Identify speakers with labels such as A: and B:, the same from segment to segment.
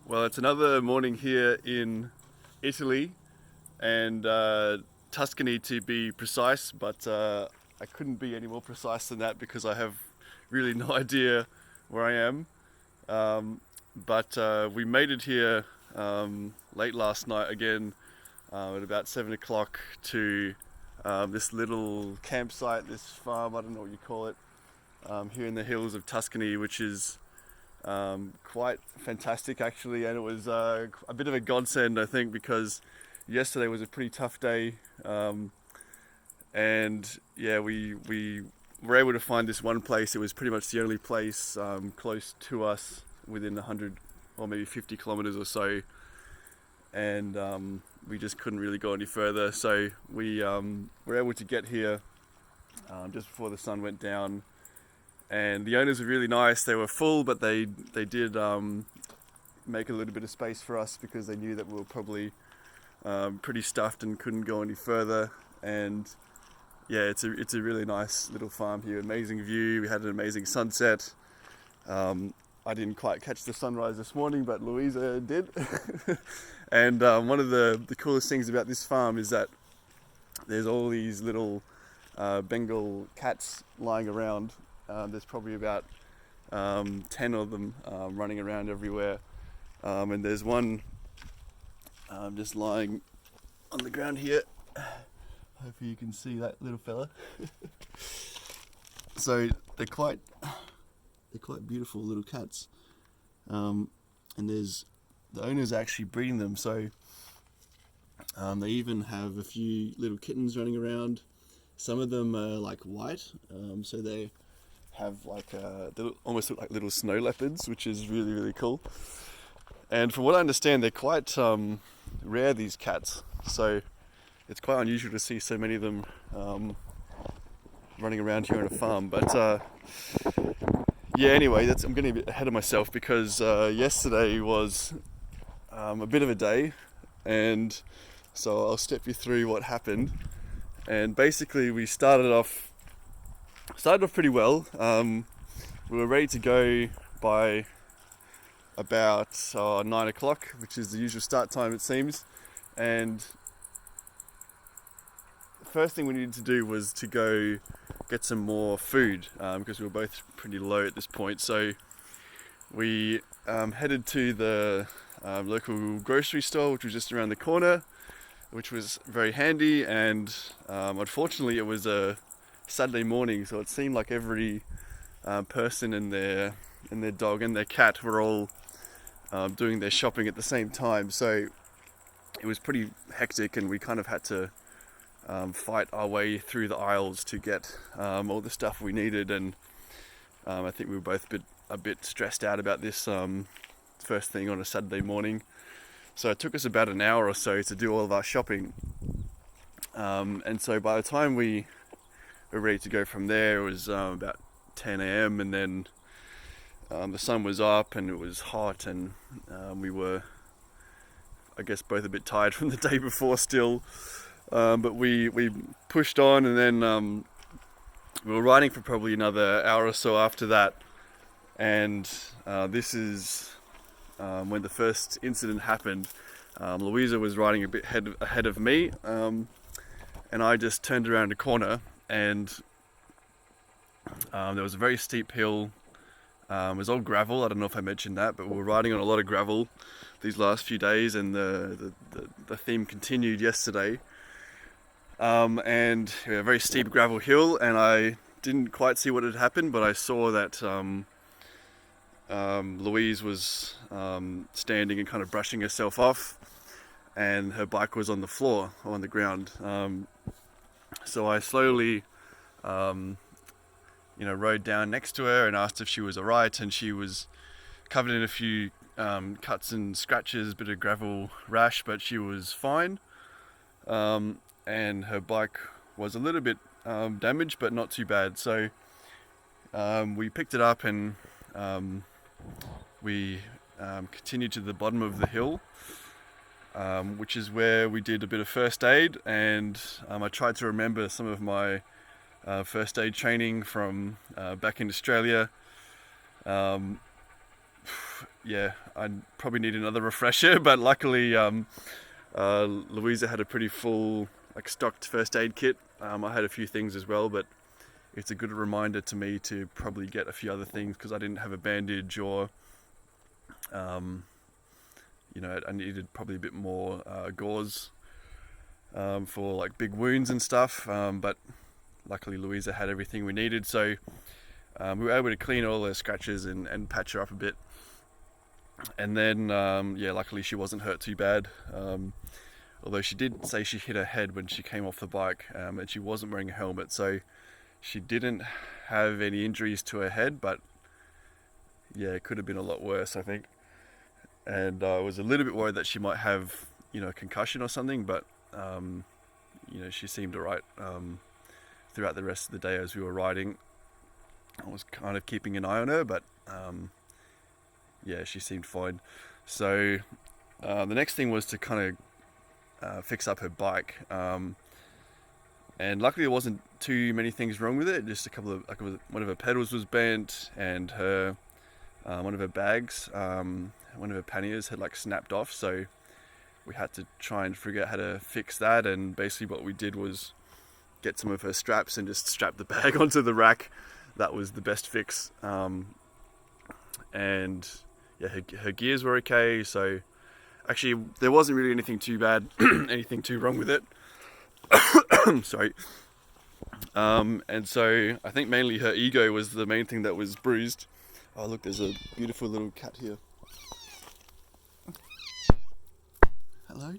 A: Well, it's another morning here in Italy and Tuscany to be precise, but I couldn't be any more precise than that because I have really no idea where I am. Um, but we made it here late last night again at about 7 o'clock to this little campsite, this farm, I don't know what you call it, here in the hills of Tuscany, which is quite fantastic actually, and it was a bit of a godsend I think because yesterday was a pretty tough day, and yeah, we were able to find this one place. It was pretty much the only place close to us within 100 or maybe 50 kilometers or so, and we just couldn't really go any further, so we were able to get here just before the sun went down. And the owners were really nice. They were full, but they did make a little bit of space for us because they knew that we were probably pretty stuffed and couldn't go any further. And yeah, it's a really nice little farm here. Amazing view. We had an amazing sunset. I didn't quite catch the sunrise this morning, but Louisa did. And one of the coolest things about this farm is that there's all these little Bengal cats lying around. There's probably about 10 of them running around everywhere, and there's one just lying on the ground here. Hopefully you can see that little fella. So they're quite beautiful little cats, and there's the owners actually breeding them. So they even have a few little kittens running around. Some of them are like white, so they have like they almost look like little snow leopards, which is really cool. And from what I understand, they're quite rare, these cats, so it's quite unusual to see so many of them running around here on a farm. But yeah, anyway, I'm getting a bit ahead of myself because yesterday was a bit of a day, and so I'll step you through what happened. And basically we started off pretty well. We were ready to go by about 9 o'clock, which is the usual start time it seems. And the first thing we needed to do was to go get some more food because we were both pretty low at this point. So we headed to the local grocery store, which was just around the corner, which was very handy. And unfortunately it was a Saturday morning, so it seemed like every person and their dog and their cat were all doing their shopping at the same time. So it was pretty hectic, and we kind of had to fight our way through the aisles to get all the stuff we needed. And I think we were both a bit stressed out about this first thing on a Saturday morning. So it took us about an hour or so to do all of our shopping. And so by the time we were ready to go from there, it was about 10 a.m. and then the sun was up and it was hot, and we were, I guess, both a bit tired from the day before still, but we pushed on, and then we were riding for probably another hour or so after that. And this is when the first incident happened. Louisa was riding a bit ahead of me, and I just turned around a corner, and there was a very steep hill. It was all gravel. I don't know if I mentioned that, but we were riding on a lot of gravel these last few days, and the theme continued yesterday. And a very steep gravel hill, and I didn't quite see what had happened, but I saw that Louise was standing and kind of brushing herself off, and her bike was on the floor, on the ground. So I slowly rode down next to her and asked if she was alright, and she was covered in a few cuts and scratches, a bit of gravel rash, but she was fine. And her bike was a little bit damaged, but not too bad. So we picked it up, and we continued to the bottom of the hill, which is where we did a bit of first aid. And I tried to remember some of my first aid training from back in Australia. yeah, I probably need another refresher, but luckily Louisa had a pretty full, like, stocked first aid kit. I had a few things as well, but it's a good reminder to me to probably get a few other things because I didn't have a bandage, or I needed probably a bit more gauze for like big wounds and stuff. But luckily Louisa had everything we needed, so we were able to clean all her scratches and patch her up a bit. And then luckily she wasn't hurt too bad. Although she did say she hit her head when she came off the bike, and she wasn't wearing a helmet, so she didn't have any injuries to her head, but yeah, it could have been a lot worse, I think. And I was a little bit worried that she might have, a concussion or something, but she seemed alright throughout the rest of the day as we were riding. I was kind of keeping an eye on her, but she seemed fine. So the next thing was to kind of fix up her bike. And luckily there wasn't too many things wrong with it. Just a couple of, one of her pedals was bent, and her one of her bags, one of her panniers had snapped off. So we had to try and figure out how to fix that. And basically what we did was get some of her straps and just strap the bag onto the rack. That was the best fix. And yeah, her gears were okay. So actually there wasn't really anything too bad, anything too wrong with it. Sorry. And so I think mainly her ego was the main thing that was bruised. Oh look, there's a beautiful little cat here. Hello.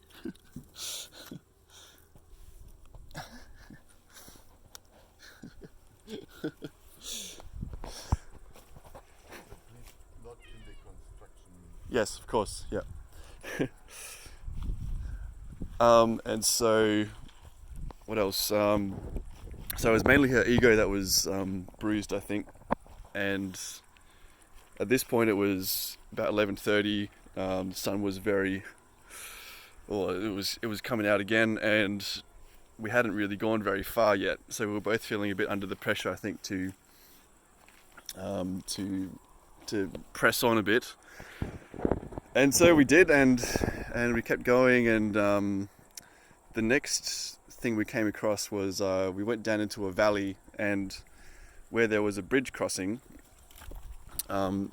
A: Yes, of course, yeah. And so what else? So it was mainly her ego that was bruised, I think. And at this point it was about 11:30. The sun was it was coming out again, and we hadn't really gone very far yet. So we were both feeling a bit under the pressure, I think, to press on a bit. And so we did, and we kept going. And the next thing we came across was we went down into a valley, and where there was a bridge crossing, there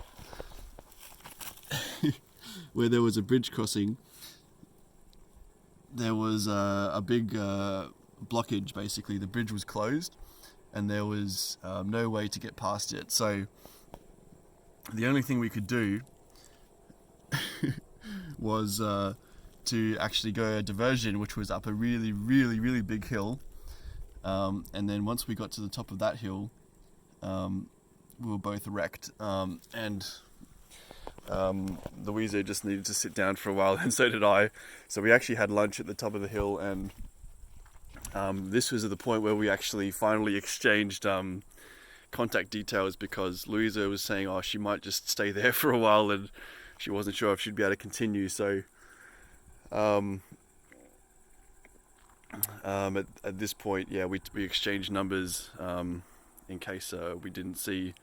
A: was a big blockage. Basically, the bridge was closed, and there was no way to get past it. So the only thing we could do was to actually go a diversion, which was up a really, really, really big hill. And then once we got to the top of that hill, we were both wrecked. And Louisa just needed to sit down for a while, and so did I. So we actually had lunch at the top of the hill, and this was at the point where we actually finally exchanged contact details, because Louisa was saying, she might just stay there for a while, and she wasn't sure if she'd be able to continue. So at this point, we exchanged numbers in case we didn't see,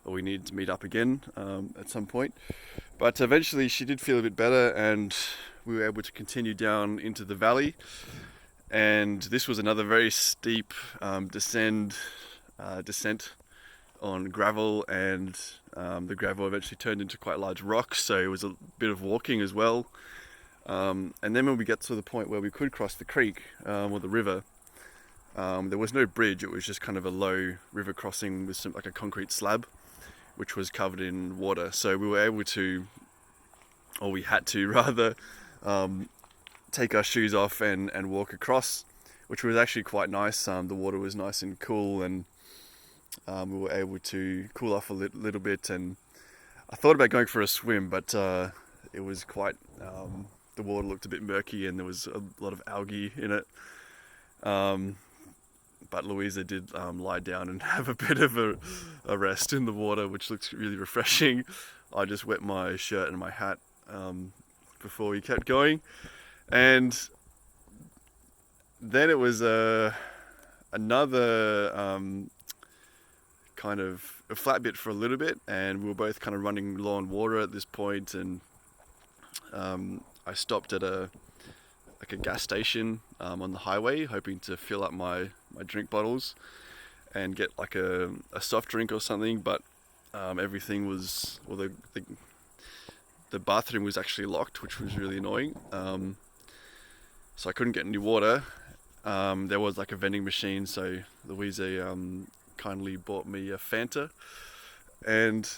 A: or we needed to meet up again at some point. But eventually she did feel a bit better, and we were able to continue down into the valley. And this was another very steep descent on gravel, and the gravel eventually turned into quite large rocks, so it was a bit of walking as well. And then when we got to the point where we could cross the creek or the river, there was no bridge. It was just kind of a low river crossing with a concrete slab, which was covered in water. So we were able to, or we had to rather, take our shoes off and walk across, which was actually quite nice. The water was nice and cool, and we were able to cool off a little bit. And I thought about going for a swim, but it was quite, the water looked a bit murky, and there was a lot of algae in it. But Louisa did lie down and have a bit of a rest in the water, which looked really refreshing. I just wet my shirt and my hat before we kept going. And then it was another a flat bit for a little bit, and we were both kind of running low on water at this point, and I stopped at a gas station on the highway, hoping to fill up my drink bottles and get like a soft drink or something, but everything was, well, the bathroom was actually locked, which was really annoying. So I couldn't get any water. There was like a vending machine, so Louisa kindly bought me a Fanta, and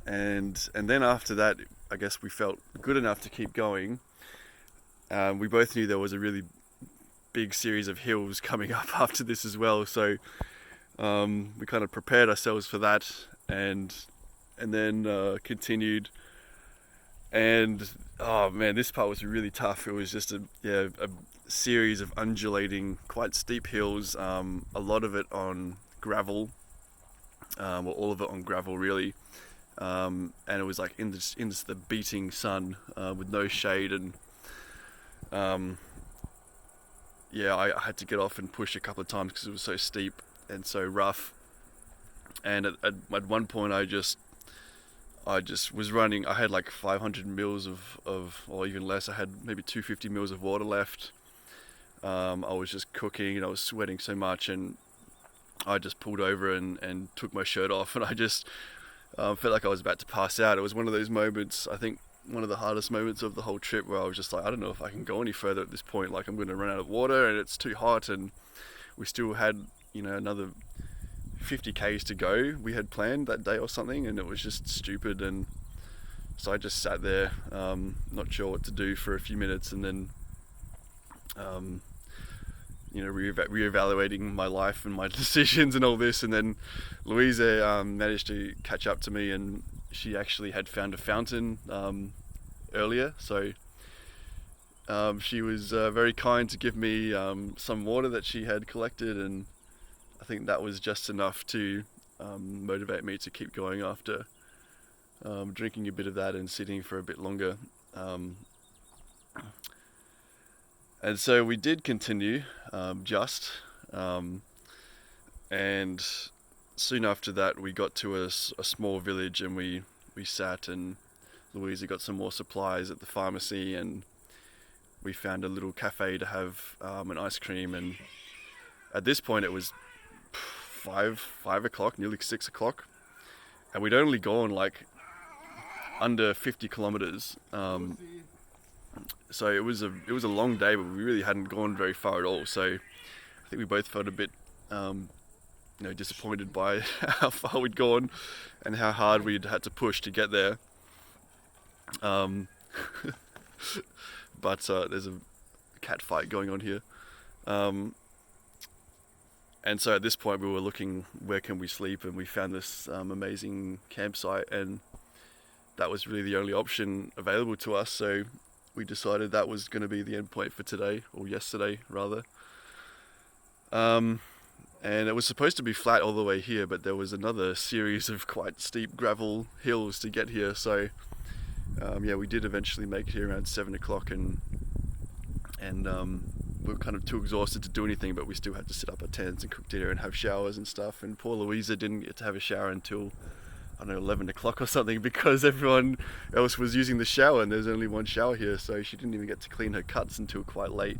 A: then after that, I guess we felt good enough to keep going. We both knew there was a really big series of hills coming up after this as well, so we kind of prepared ourselves for that, and then continued. And oh man, this part was really tough. It was just a series of undulating, quite steep hills, a lot of it on gravel, or all of it on gravel really, and it was like in the beating sun with no shade, and I had to get off and push a couple of times because it was so steep and so rough. And at one point I just was running. I had like 500 mils of, or even less. I had maybe 250 mils of water left. I was just cooking and I was sweating so much, and I just pulled over and took my shirt off, and I just felt like I was about to pass out. It was one of those moments, I think one of the hardest moments of the whole trip, where I was just like, I don't know if I can go any further at this point. Like, I'm going to run out of water and it's too hot, and we still had, another 50 k's to go we had planned that day or something, and it was just stupid. And so I just sat there, not sure what to do for a few minutes, and then reevaluating my life and my decisions and all this. And then Louisa managed to catch up to me, and she actually had found a fountain earlier, so she was very kind to give me some water that she had collected, and I think that was just enough to motivate me to keep going after drinking a bit of that and sitting for a bit longer. And so we did continue, and soon after that we got to a small village, and we sat, and Louisa got some more supplies at the pharmacy, and we found a little cafe to have an ice cream. And at this point it was 5 o'clock, nearly 6 o'clock, and we'd only gone like under 50 kilometers. So it was a long day, but we really hadn't gone very far at all. So I think we both felt a bit disappointed by how far we'd gone and how hard we'd had to push to get there. But there's a cat fight going on here. And so at this point we were looking, where can we sleep, and we found this amazing campsite, and that was really the only option available to us. So we decided that was going to be the end point for today, or yesterday rather. And it was supposed to be flat all the way here, but there was another series of quite steep gravel hills to get here. So we did eventually make it here around 7 o'clock, and we were kind of too exhausted to do anything, but we still had to set up our tents and cook dinner and have showers and stuff. And poor Louisa didn't get to have a shower until, I don't know, 11 o'clock or something, because everyone else was using the shower and there's only one shower here, so she didn't even get to clean her cuts until quite late.